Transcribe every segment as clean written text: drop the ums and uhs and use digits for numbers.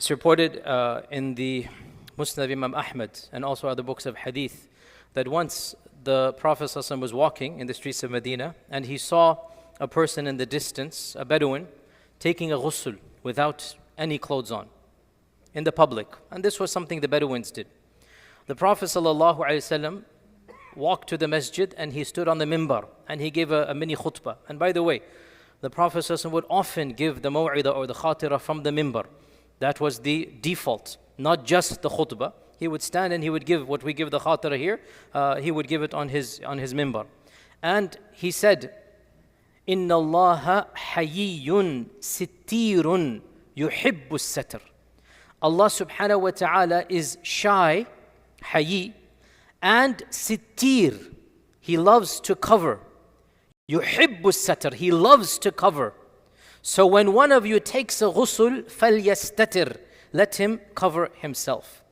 It's reported in the Musnad Imam Ahmad and also other books of hadith that once the Prophet ﷺ was walking in the streets of Medina and he saw a person in the distance, a Bedouin, taking a ghusl without any clothes on in the public. And this was something the Bedouins did. The Prophet ﷺ walked to the masjid and he stood on the mimbar and he gave a mini khutbah. And by the way, the Prophet ﷺ would often give the maw'idah or the khatirah from the mimbar. That was the default, not just the khutbah. He would stand and he would give what we give the khatirah here, he would give it on his mimbar. And he said, إِنَّ اللَّهَ حَيِّيٌّ سِتِّيرٌ يُحِبُّ السَّتْرِ. Allah subhanahu wa ta'ala is shy, hayy, and sittir. He loves to cover. يُحِبُّ السَّتْرِ. He loves to cover. So when one of you takes a ghusl, فَلْيَسْتَتِرْ. Let him cover himself.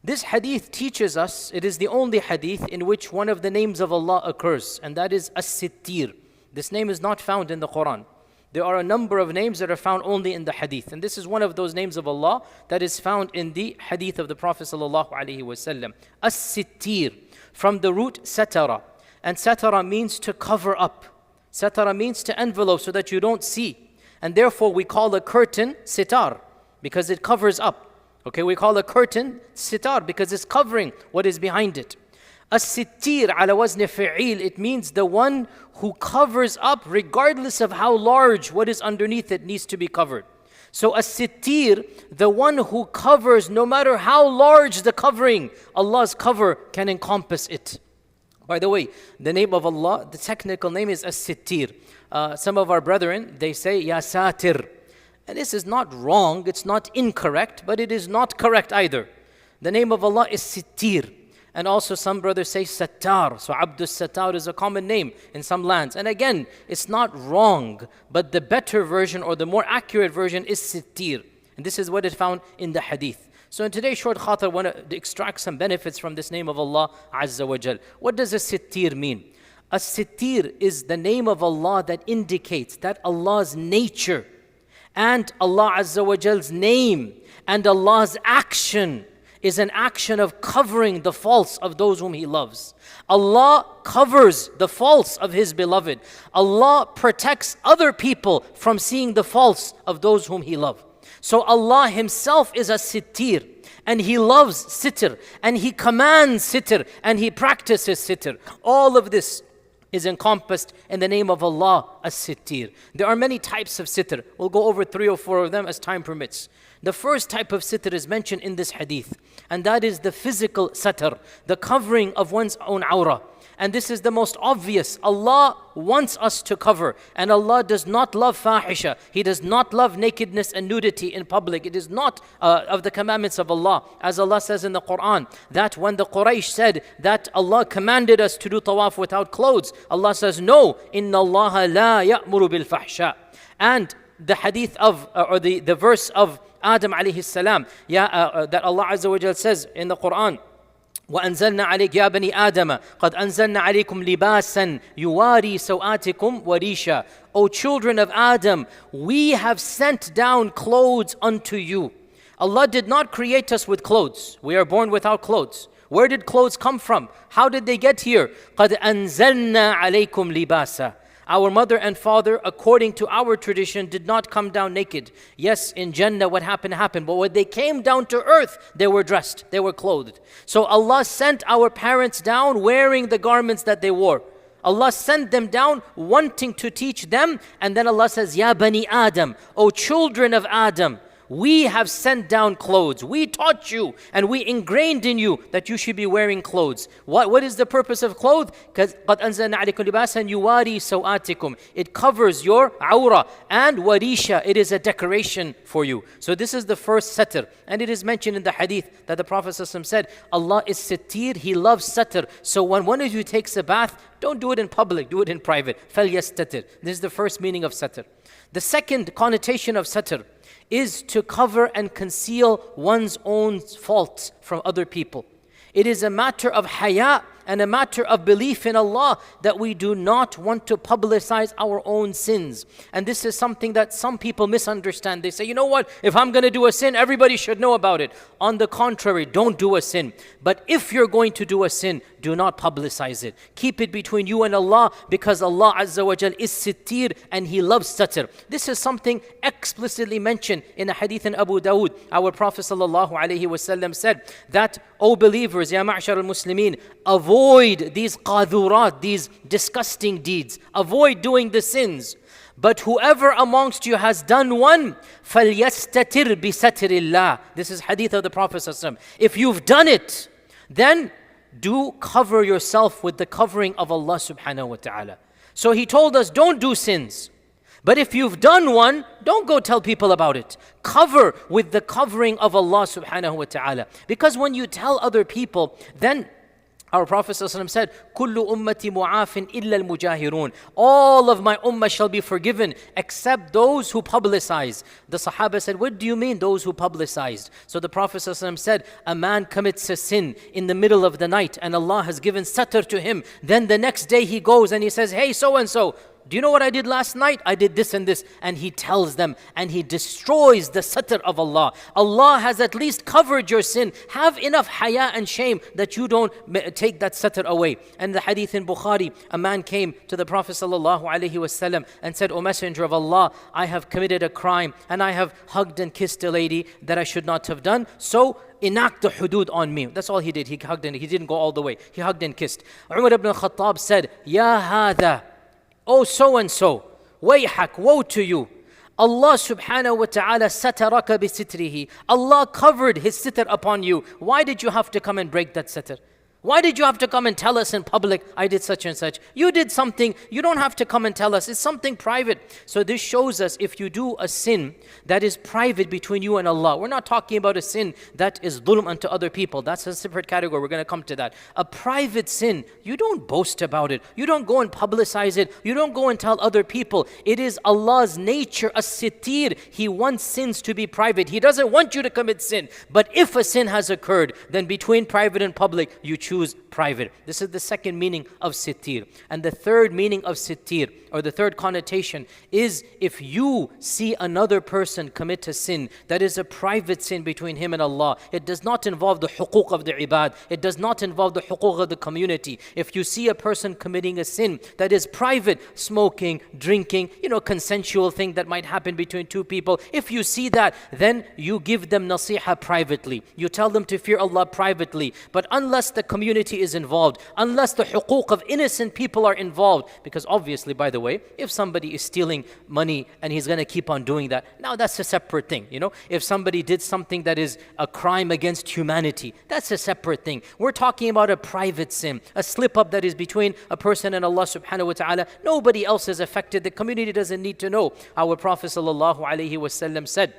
This hadith teaches us, it is the only hadith in which one of the names of Allah occurs, and that is As-Sittir. This name is not found in the Quran. There are a number of names that are found only in the hadith, and this is one of those names of Allah that is found in the hadith of the Prophet ﷺ. As-Sittir, from the root satara, and satara means to cover up. Satara means to envelope so that you don't see. And therefore we call a curtain sitar because it covers up. Okay, we call a curtain sitar because it's covering what is behind it. As-sittir ala wazn fi'il, it means the one who covers up regardless of how large what is underneath it needs to be covered. So as-sittir, the one who covers no matter how large the covering, Allah's cover can encompass it. By the way, the name of Allah, the technical name is As-Sittir. Some of our brethren, they say Ya Satir. And this is not wrong, it's not incorrect, but it is not correct either. The name of Allah is Sittir. And also some brothers say Sattar. So Abdus Sattar is a common name in some lands. And again, it's not wrong, but the better version or the more accurate version is Sittir. And this is what is found in the hadith. So in today's short khatir, I want to extract some benefits from this name of Allah Azza wa Jal. What does a sittir mean? A sittir is the name of Allah that indicates that Allah's nature and Allah Azza wa Jal's name and Allah's action is an action of covering the faults of those whom He loves. Allah covers the faults of His beloved. Allah protects other people from seeing the faults of those whom He loves. So Allah Himself is a sittir, and He loves sitr, and He commands sitr, and He practices sitr. All of this is encompassed in the name of Allah as-sittir. There are many types of sitr. We'll go over 3 or 4 of them as time permits. The first type of sitr is mentioned in this hadith, and that is the physical satr, the covering of one's own awrah. And this is the most obvious. Allah wants us to cover, and Allah does not love fahisha. He does not love nakedness and nudity in public. It is not of the commandments of Allah. As Allah says in the Quran, that when the Quraysh said that Allah commanded us to do tawaf without clothes, Allah says, no, inna Allah la ya'muru bil fahsha. And the hadith of, or the verse of Adam alayhi salam, that Allah Azza wa Jal says in the Quran, وأنزلنا عليك يا بني آدم قد أنزلنا عليكم لباسا يواري سوآتكم وريشا. O children of Adam, we have sent down clothes unto you. Allah did not create us with clothes. We are born without clothes. Where did clothes come from? How did they get here? قد أنزلنا عليكم لباسا. Our mother and father, according to our tradition, did not come down naked. Yes, in Jannah what happened, but when they came down to earth, they were dressed, they were clothed. So Allah sent our parents down wearing the garments that they wore. Allah sent them down wanting to teach them, and then Allah says, Ya Bani Adam, O children of Adam, we have sent down clothes. We taught you and we ingrained in you that you should be wearing clothes. What is the purpose of clothes? Because قَدْ أَنزَلْنَا عَلَيْكُمْ لِبَاسًا يُوَارِي سَوْآتِكُم. It covers your awrah, and warisha, it is a decoration for you. So this is the first satr, and it is mentioned in the hadith that the Prophet ﷺ said, Allah is sittir, He loves satr. So when one of you takes a bath, don't do it in public, do it in private. فَلْيَسْتَتِرْ. This is the first meaning of satr. The second connotation of satr is to cover and conceal one's own faults from other people. It is a matter of haya and a matter of belief in Allah that we do not want to publicize our own sins. And this is something that some people misunderstand. They say, you know what, if I'm going to do a sin, everybody should know about it. On the contrary, don't do a sin. But if you're going to do a sin, do not publicize it. Keep it between you and Allah, because Allah Azza wa Jal is sittir and He loves satr. This is something explicitly mentioned in a hadith in Abu Dawood. Our Prophet sallallahu alaihi wasallam said that, O believers, ya ma'shar al-muslimin, avoid these qadhurat, these disgusting deeds. Avoid doing the sins. But whoever amongst you has done one, فَلْيَسْتَتِرْ بِسَتْرِ اللَّهِ. This is hadith of the Prophet sallallahu alaihi wasallam. If you've done it, then do cover yourself with the covering of Allah subhanahu wa ta'ala. So He told us, don't do sins. But if you've done one, don't go tell people about it. Cover with the covering of Allah subhanahu wa ta'ala. Because when you tell other people, then our Prophet ﷺ said, كُلُّ أُمَّتِ مُعَافٍ إِلَّا الْمُجَاهِرُونَ. All of my ummah shall be forgiven except those who publicize. The Sahaba said, what do you mean those who publicized? So the Prophet ﷺ said, a man commits a sin in the middle of the night and Allah has given satr to him. Then the next day he goes and he says, hey, so and so, do you know what I did last night? I did this and this. And he tells them, and he destroys the satr of Allah. Allah has at least covered your sin. Have enough haya and shame that you don't take that satr away. And the hadith in Bukhari, a man came to the Prophet ﷺ and said, O Messenger of Allah, I have committed a crime and I have hugged and kissed a lady that I should not have done. So enact the hudud on me. That's all he did. He hugged and he didn't go all the way. He hugged and kissed. Umar ibn Khattab said, Ya hada, oh so-and-so, wayhak, woe to you. Allah subhanahu wa ta'ala sataraka bi sitrihi. Allah covered His sitr upon you. Why did you have to come and break that sitr? Why did you have to come and tell us in public, I did such and such? You did something, you don't have to come and tell us. It's something private. So this shows us if you do a sin that is private between you and Allah. We're not talking about a sin that is dhulm unto other people. That's a separate category. We're going to come to that. A private sin, you don't boast about it. You don't go and publicize it. You don't go and tell other people. It is Allah's nature, as-sittir. He wants sins to be private. He doesn't want you to commit sin. But if a sin has occurred, then between private and public, you choose private. This is the second meaning of sittir. And the third meaning of sittir, or the third connotation, is if you see another person commit a sin that is a private sin between him and Allah. It does not involve the huquq of the ibad. It does not involve the huquq of the community. If you see a person committing a sin that is private, smoking, drinking, consensual thing that might happen between two people, if you see that, then you give them nasiha privately. You tell them to fear Allah privately. But unless the community is involved, unless the huquq of innocent people are involved, because obviously, by the way, if somebody is stealing money and he's going to keep on doing that, now that's a separate thing. If somebody did something that is a crime against humanity, that's a separate thing. We're talking about a private sin, a slip up that is between a person and Allah subhanahu wa ta'ala. Nobody else is affected. The community doesn't need to know. Our Prophet sallallahu alaihi wasallam said,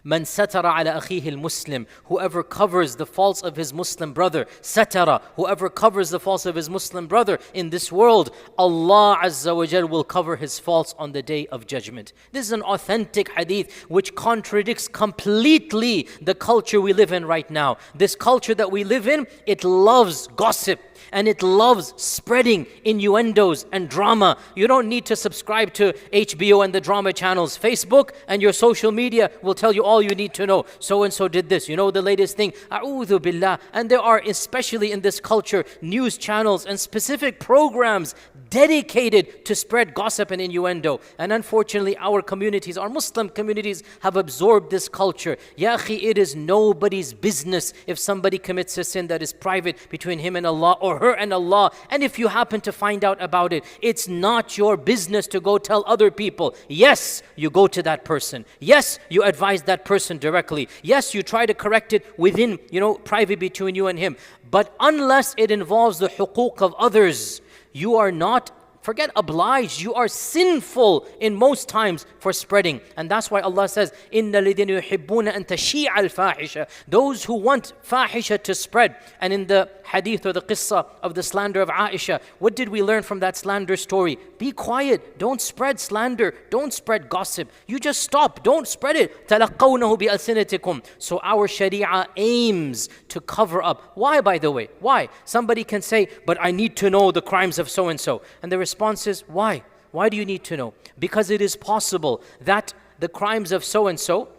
Man satara ala akhihi al-Muslim. Whoever covers the faults of his Muslim brother. Satara. Whoever covers the faults of his Muslim brother in this world, Allah Azza wa Jal will cover his faults on the day of judgment. This is an authentic hadith which contradicts completely the culture we live in right now. This culture that we live in, it loves gossip. And it loves spreading innuendos and drama. You don't need to subscribe to HBO and the drama channels. Facebook and your social media will tell you all you need to know. So-and-so did this. You know the latest thing. A'udhu billah. And there are, especially in this culture, news channels and specific programs dedicated to spread gossip and innuendo. And unfortunately, our communities, our Muslim communities, have absorbed this culture. Ya akhi, it is nobody's business if somebody commits a sin that is private between him and Allah, or her and Allah. And if you happen to find out about it, it's not your business to go tell other people. Yes, you go to that person. Yes, you advise that person directly. Yes, you try to correct it within, private between you and him. But unless it involves the huquq of others, you are not Forget obliged. You are sinful in most times for spreading. And that's why Allah says, إِنَّ الَّذِينَ يُحِبُّونَ أَن تَشِيعَ الْفَاحِشَةَ. Those who want fahisha to spread. And in the hadith or the qissa of the slander of Aisha, what did we learn from that slander story? Be quiet. Don't spread slander. Don't spread gossip. You just stop. Don't spread it. تَلَقَّوْنَهُ بِأَلْسِنَتِكُمْ. So our sharia aims to cover up. Why, by the way? Why? Somebody can say, but I need to know the crimes of so-and-so. And the response is, why? Why do you need to know? Because it is possible that the crimes of so-and-so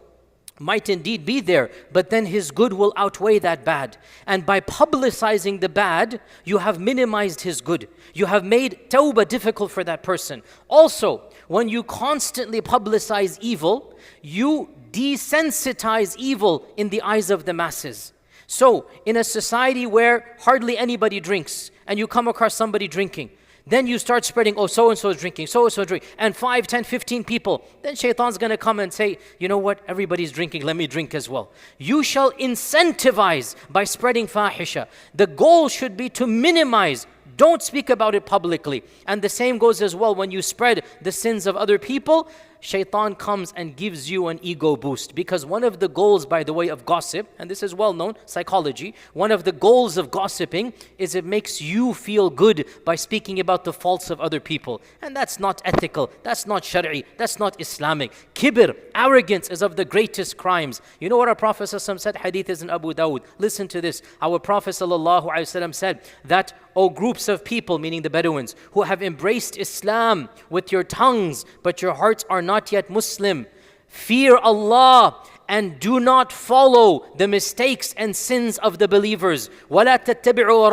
might indeed be there, but then his good will outweigh that bad. And by publicizing the bad, you have minimized his good. You have made tawbah difficult for that person. Also, when you constantly publicize evil, you desensitize evil in the eyes of the masses. So, in a society where hardly anybody drinks, and you come across somebody drinking, then you start spreading, oh, so-and-so is drinking, so-and-so drinking, and 5, 10, 15 people. Then shaitan's going to come and say, you know what, everybody's drinking, let me drink as well. You shall incentivize by spreading fahisha. The goal should be to minimize. Don't speak about it publicly. And the same goes as well when you spread the sins of other people. Shaitan comes and gives you an ego boost. Because one of the goals, by the way, of gossip, and this is well known, psychology, one of the goals of gossiping is it makes you feel good by speaking about the faults of other people. And that's not ethical, that's not shari'i, that's not Islamic. Kibr, arrogance is of the greatest crimes. You know what our Prophet ﷺ said? Hadith is in Abu Dawud. Listen to this. Our Prophet ﷺ said that, O groups of people, meaning the Bedouins, who have embraced Islam with your tongues, but your hearts are not yet Muslim, fear Allah and do not follow the mistakes and sins of the believers. وَلَا تَتَّبِعُوا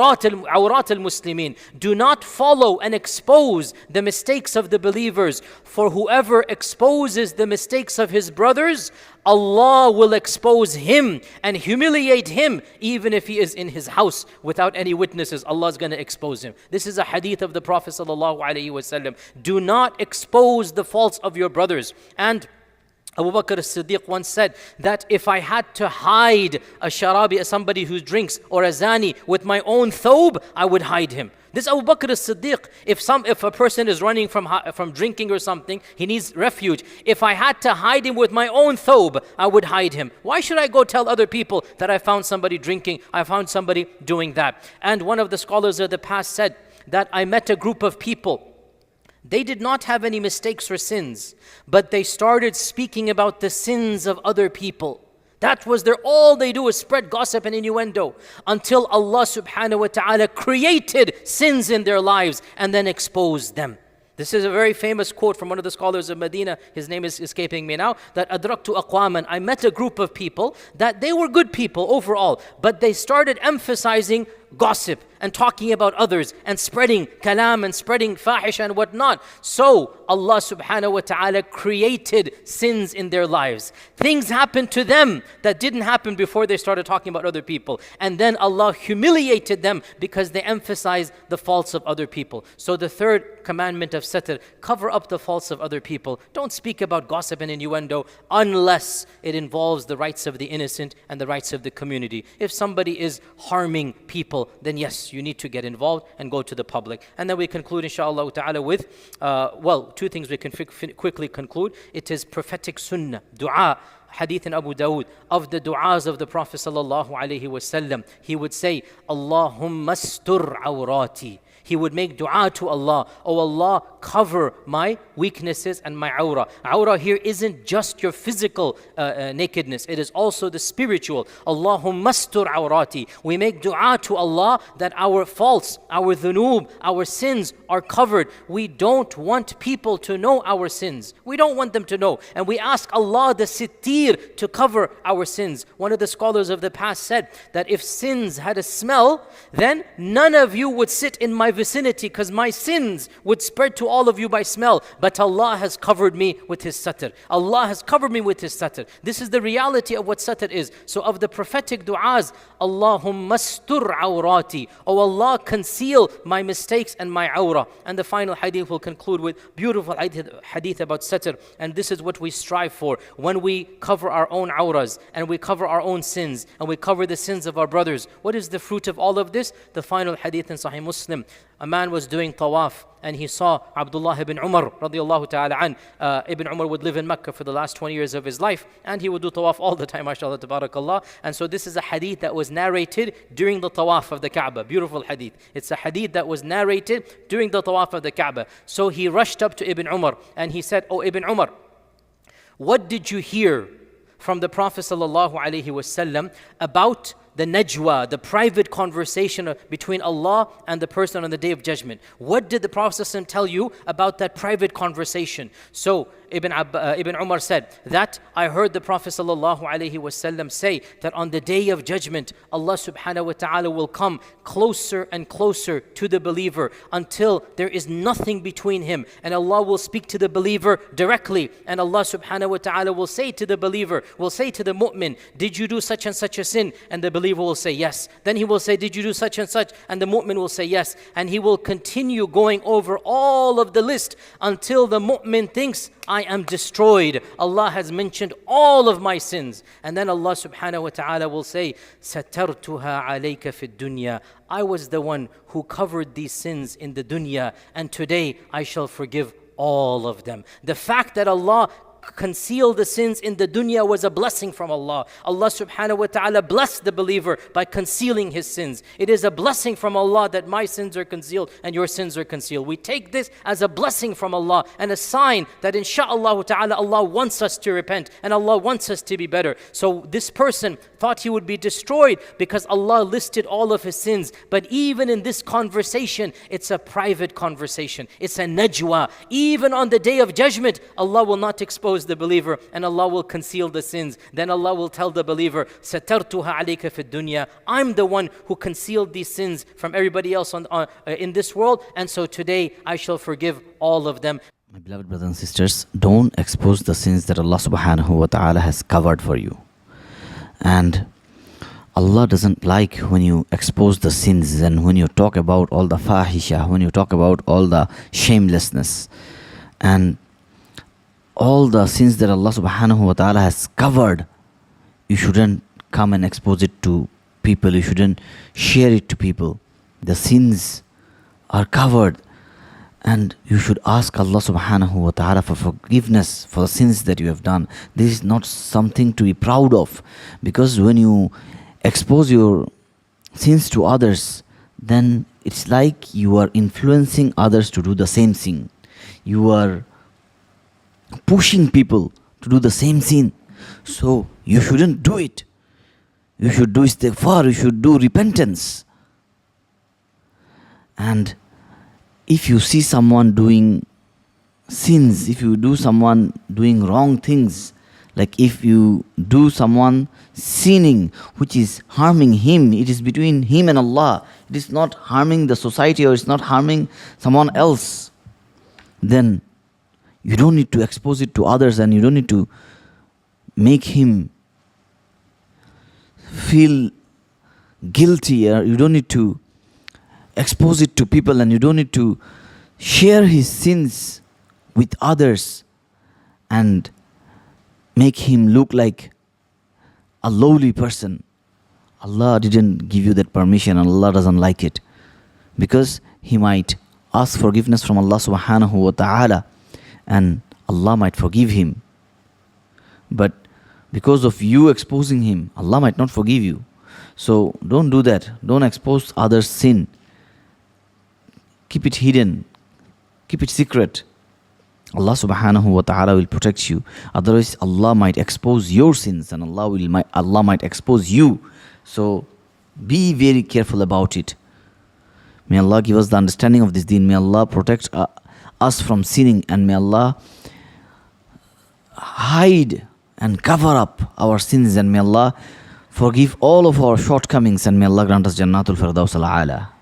عَوْرَاتَ الْمُسْلِمِينَ. Do not follow and expose the mistakes of the believers. For whoever exposes the mistakes of his brothers, Allah will expose him and humiliate him, even if he is in his house without any witnesses. Allah is going to expose him. This is a hadith of the Prophet ﷺ. Do not expose the faults of your brothers. And Abu Bakr as-Siddiq once said that if I had to hide a sharabi, somebody who drinks, or a zani with my own thobe, I would hide him. This Abu Bakr as-Siddiq, if a person is running from drinking or something, he needs refuge. If I had to hide him with my own thobe, I would hide him. Why should I go tell other people that I found somebody drinking, I found somebody doing that? And one of the scholars of the past said that I met a group of people. They did not have any mistakes or sins, but they started speaking about the sins of other people. That was all they do is spread gossip and innuendo until Allah subhanahu wa ta'ala created sins in their lives and then exposed them. This is a very famous quote from one of the scholars of Medina. His name is escaping me now. That adraktu aqwaman. I met a group of people that they were good people overall, but they started emphasizing gossip and talking about others and spreading kalam and spreading fahish and whatnot. So Allah subhanahu wa ta'ala created sins in their lives. Things happened to them that didn't happen before they started talking about other people. And then Allah humiliated them because they emphasized the faults of other people. So the third commandment of satr, cover up the faults of other people. Don't speak about gossip and innuendo unless it involves the rights of the innocent and the rights of the community. If somebody is harming people, then yes, you need to get involved and go to the public. And then we conclude inshallah ta'ala with, two things we can quickly conclude. It is prophetic sunnah, dua. Hadith in Abu Dawud, of the du'as of the Prophet sallallahu alaihi wasallam, he would say, Allahumma astur awrati. He would make dua to Allah, oh Allah, cover my weaknesses and my awrah. Awrah here isn't just your physical nakedness, it is also the spiritual. Allahumma astur awrati. We make dua to Allah that our faults, our dhunub, our sins are covered. We don't want people to know our sins. We don't want them to know. And we ask Allah the sittir to cover our sins. One of the scholars of the past said that if sins had a smell, then none of you would sit in my vicinity because my sins would spread to all of you by smell. But Allah has covered me with His satr. Allah has covered me with His satr. This is the reality of what satr is. So of the prophetic du'as, Allahumma astur awrati. Oh Allah, conceal my mistakes and my awrah. And the final hadith will conclude with beautiful hadith about satr. And this is what we strive for. When we cover our own awras and we cover our own sins and we cover the sins of our brothers, what is the fruit of all of this? The final hadith in Sahih Muslim. a man was doing tawaf and he saw Abdullah ibn Umar radiallahu ta'ala an. Ibn Umar would live in Mecca for the last 20 years of his life, and he would do tawaf all the time, mashallah, tabarakallah. And so this is a hadith that was narrated during the tawaf of the Kaaba. Beautiful hadith. It's a hadith that was narrated during the tawaf of the Kaaba. So he rushed up to Ibn Umar and he said, "Oh Ibn Umar, what did you hear from the Prophet sallallahu alaihi wasallam about the najwa, the private conversation between Allah and the person on the Day of Judgment? What did the Prophet ﷺ tell you about that private conversation?" So Ibn Umar said that I heard the Prophet ﷺ say that on the Day of Judgment, Allah subhanahu wa ta'ala will come closer and closer to the believer until there is nothing between him, and Allah will speak to the believer directly, and Allah subhanahu wa ta'ala will say to the believer, will say to the mu'min, "Did you do such and such a sin?" And the believer will say yes. Then he will say, "Did you do such and such?" And the mu'min will say yes. And he will continue going over all of the list until the mu'min thinks, "I am destroyed. Allah has mentioned all of my sins." And then Allah subhanahu wa ta'ala will say, "Satartuha alayka fi dunya." I was the one who covered these sins in the dunya, and today I shall forgive all of them. The fact that Allah conceal the sins in the dunya was a blessing from Allah. Allah subhanahu wa ta'ala blessed the believer by concealing his sins. It is a blessing from Allah that my sins are concealed and your sins are concealed. We take this as a blessing from Allah and a sign that insha'Allah ta'ala Allah wants us to repent and Allah wants us to be better. So this person thought he would be destroyed because Allah listed all of his sins. But even in this conversation, it's a private conversation. It's a najwa. Even on the Day of Judgment, Allah will not expose the believer and Allah will conceal the sins. Then Allah will tell the believer, "Satartuha alayka fi dunya." I'm the one who concealed these sins from everybody else in this world, and so today I shall forgive all of them. My beloved brothers and sisters, don't expose the sins that Allah subhanahu wa ta'ala has covered for you. And Allah doesn't like when you expose the sins and when you talk about all the fahisha, when you talk about all the shamelessness and all the sins that Allah subhanahu wa ta'ala has covered. You shouldn't come and expose it to people. You shouldn't share it to people. The sins are covered, and you should ask Allah subhanahu wa ta'ala for forgiveness for the sins that you have done. This is not something to be proud of, because when you expose your sins to others, then it's like you are influencing others to do the same sin. You are pushing people to do the same sin. So you shouldn't do it. You should do istighfar, you should do repentance. And if you see someone doing sins, if you do someone doing wrong things, like if you do someone sinning which is harming him, it is between him and Allah, it is not harming the society or it's not harming someone else, then you don't need to expose it to others, and you don't need to make him feel guilty, or you don't need to expose it to people, and you don't need to share his sins with others and make him look like a lowly person. Allah didn't give you that permission, and Allah doesn't like it, because he might ask forgiveness from Allah subhanahu wa ta'ala, and Allah might forgive him. But because of you exposing him, Allah might not forgive you. So don't do that. Don't expose others' sin. Keep it hidden. Keep it secret. Allah subhanahu wa ta'ala will protect you. Otherwise, Allah might expose your sins, and Allah might expose you. So be very careful about it. May Allah give us the understanding of this deen. May Allah protect us from sinning, and may Allah hide and cover up our sins, and may Allah forgive all of our shortcomings, and may Allah grant us Jannatul Firdaus al-A'la.